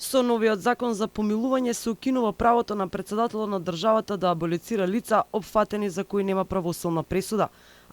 Со новиот закон за помилување се укинува правото на председателот на државата да аболицира лица опфатени за кои нема правосилна пресуда.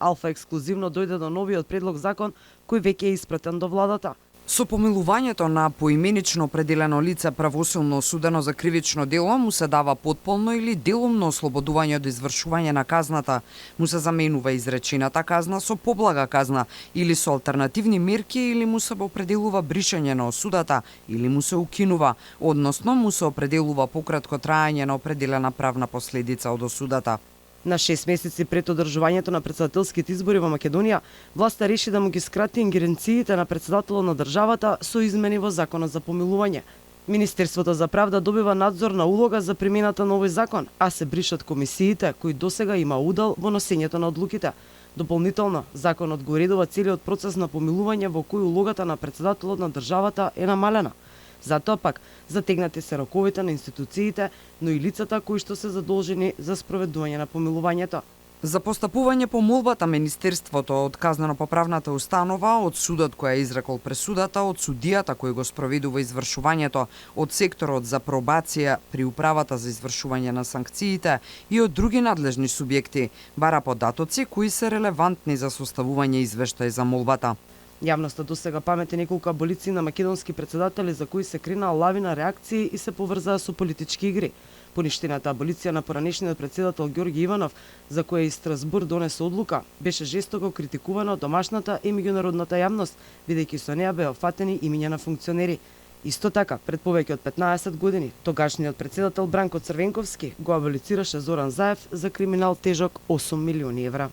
Алфа ексклузивно дојде до новиот предлог закон кој веќе е испратен до владата. Со помилувањето на поименично определено лице правосилно осудено за кривично дело му се дава потполно или делумно ослободување од извршување на казната, му се заменува изречената казна со поблага казна или со алтернативни мерки или му се определува бришање на осудата или му се укинува, односно му се определува пократко траење на определена правна последица од осудата. На 6 месеци пред одржувањето на претседателските избори во Македонија, власта реши да му ги скрати ингеренциите на председателот на државата со измени во законот за помилување. Министерството за правда добива надзорна улога за примената на овој закон, а се бришат комисиите кои досега има удел во носењето на одлуките. Дополнително, законот го уредува целиот процес на помилување во кој улогата на председателот на државата е намалена. Затоа пак, затегнати се роковите на институциите, но и лицата кои што се задолжени за спроведување на помилувањето. За постапување по молбата Министерството од казнено-поправната установа, од судот кој е изрекол пресудата, од судијата кој го спроведува извршувањето, од секторот за пробација при управата за извршување на санкциите и од други надлежни субјекти, бара податоци кои се релевантни за составување извештај за молбата. Јавноста досега памети неколку аболиции на македонски председатели за кои се крена лавина реакции и се поврзаа со политички игри. Поништената аболиција на поранешниот председател Ѓорги Иванов, за која и Страсбур донесе одлука, беше жестоко критикувана од домашната и меѓународната јавност, бидејќи со неа беа фатени имиња на функционери. Исто така, пред повеќе од 15 години, тогашниот председател Бранко Црвенковски го аболицираше Зоран Заев за криминал тежок 8 милиони евра.